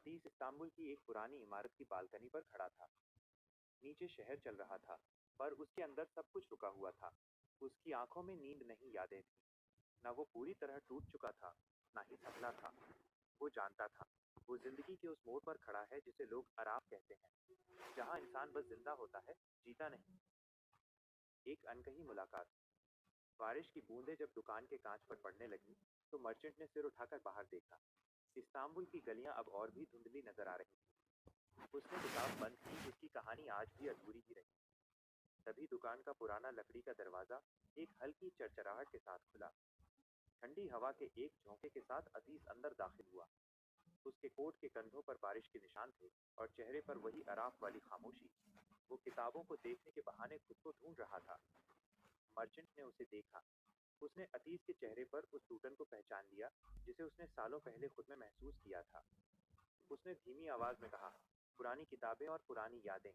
अतीस Istanbul की एक पुरानी इमारत की बालकनी पर खड़ा था। नीचे शहर चल रहा था, पर उसके अंदर सब कुछ रुका हुआ था। उसकी आंखों में नींद नहीं, यादें थी। न वो पूरी तरह टूट चुका था, न ही संभला था। वो जानता था, वो जिंदगी के उस मोड़ पर खड़ा है जिसे लोग आराम कहते हैं, जहाँ इंसान बस जिंदा होता है, जीता नहीं। एक अनकही मुलाकात। बारिश की बूंदें जब दुकान के कांच पर पड़ने लगी, तो मर्चेंट ने सिर उठाकर बाहर देखा। इस्तांबुल की गलियां अब और भी धुंधली नजर आ रही थी। उसने किताब बंद की, उसकी कहानी आज भी अधूरी ही रही। तभी दुकान का पुराना लकड़ी का दरवाजा एक हल्की चरचराहट के साथ खुला। ठंडी हवा के एक झोंके के साथ अतीस अंदर दाखिल हुआ। उसके कोट के कंधों पर बारिश के निशान थे, और चेहरे पर वही आराम वाली खामोशी। वो किताबों को देखने के बहाने खुद को ढूंढ रहा था। मर्चेंट ने उसे देखा। उसने अतीस के चेहरे पर उस टूटन को पहचान लिया, जिसे उसने सालों पहले खुद में महसूस किया था। उसने धीमी आवाज में कहा, पुरानी किताबें और पुरानी यादें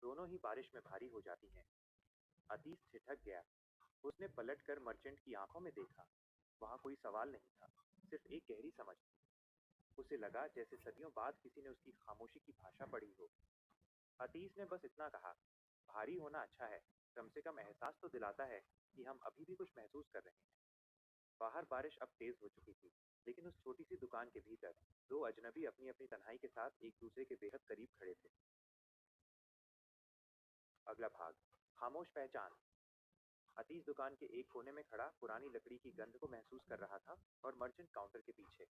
दोनों ही बारिश में भारी हो जाती हैं। अतीस ठिठक गया। उसने पलटकर मर्चेंट की आंखों में देखा। वहां कोई सवाल नहीं था, सिर्फ एक गहरी समझ। उसे लगा जैसे सदियों बाद किसी ने उसकी खामोशी की भाषा पढ़ी हो। अतीस ने बस इतना कहा, भारी होना अच्छा है, कम से कम एहसास तो दिलाता है कि हम अभी भी कुछ महसूस कर रहे हैं। बाहर बारिश अब तेज हो चुकी थी, लेकिन उस छोटी सी दुकान के भीतर दो अजनबी अपनी अपनी तन्हाई के साथ एक दूसरे के बेहद करीब खड़े थे। अगला भाग, खामोश पहचान। अतीस दुकान के एक कोने में खड़ा पुरानी लकड़ी की गंध को महसूस कर रहा था, और मर्चेंट काउंटर के पीछे।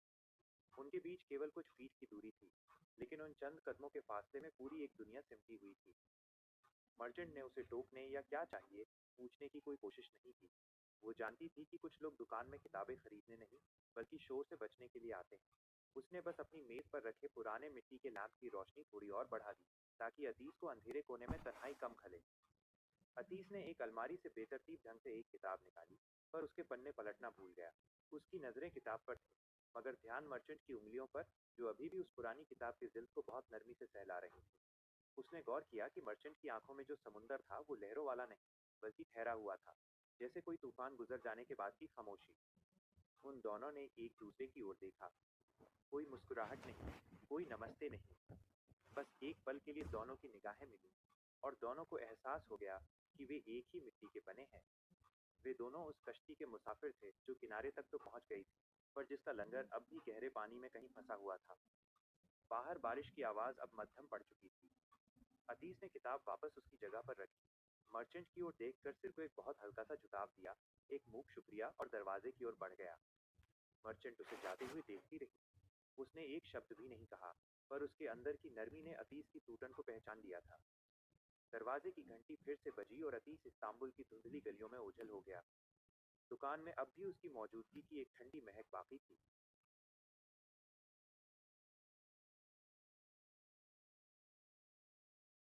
उनके बीच केवल कुछ फीट की दूरी थी, लेकिन उन चंद कदमों के फासले में पूरी एक दुनिया सिमटी हुई थी। मर्चेंट ने उसे टोकने या क्या चाहिए पूछने की कोई कोशिश नहीं की। वो जानती थी कि कुछ लोग दुकान में किताबें खरीदने नहीं, बल्कि शोर से बचने के लिए आते हैं। उसने बस अपनी मेज पर रखे पुराने मिट्टी के लैंप की रोशनी थोड़ी और बढ़ा दी, ताकि अतीस को अंधेरे कोने में तन्हाई कम खले। अतीस ने एक अलमारी से बेतरतीब ढंग से एक किताब निकाली, पर उसके पन्ने पलटना भूल गया। उसकी नजरें किताब पर थी, मगर ध्यान मर्चेंट की उंगलियों पर, जो अभी भी उस पुरानी किताब की जिल्द को बहुत नरमी से सहला रही थी। उसने गौर किया कि मर्चेंट की आंखों में जो समुंदर था वो लहरों वाला नहीं, बल्कि ठहरा हुआ था, जैसे कोई तूफान गुजर जाने के बाद की खामोशी। उन दोनों ने एक दूसरे की ओर देखा। कोई मुस्कुराहट नहीं, कोई नमस्ते नहीं। बस एक पल के लिए दोनों की निगाहें मिली, और दोनों को एहसास हो गया कि वे एक ही मिट्टी के बने हैं। वे दोनों उस कश्ती के मुसाफिर थे जो किनारे तक तो पहुंच गई थी, पर जिसका लंगर अब भी गहरे पानी में कहीं फंसा हुआ था। बाहर बारिश की आवाज अब मध्यम पड़ चुकी थी। अतीस ने किताब वापस उसकी जगह पर रखी। मर्चेंट की ओर देखकर सिर को एक बहुत हल्का सा झुकाव दिया, एक मूक शुक्रिया, और दरवाजे की ओर बढ़ गया। मर्चेंट उसे जाते हुए देखती रही। उसने एक शब्द भी नहीं कहा, पर उसके अंदर की नरमी ने अतीस की टूटन को पहचान लिया था। दरवाजे की घंटी फिर से बजी, और अतीस इस्तांबुल की धुंधली गलियों में ओझल हो गया। दुकान में अब भी उसकी मौजूदगी की एक ठंडी महक बाकी थी,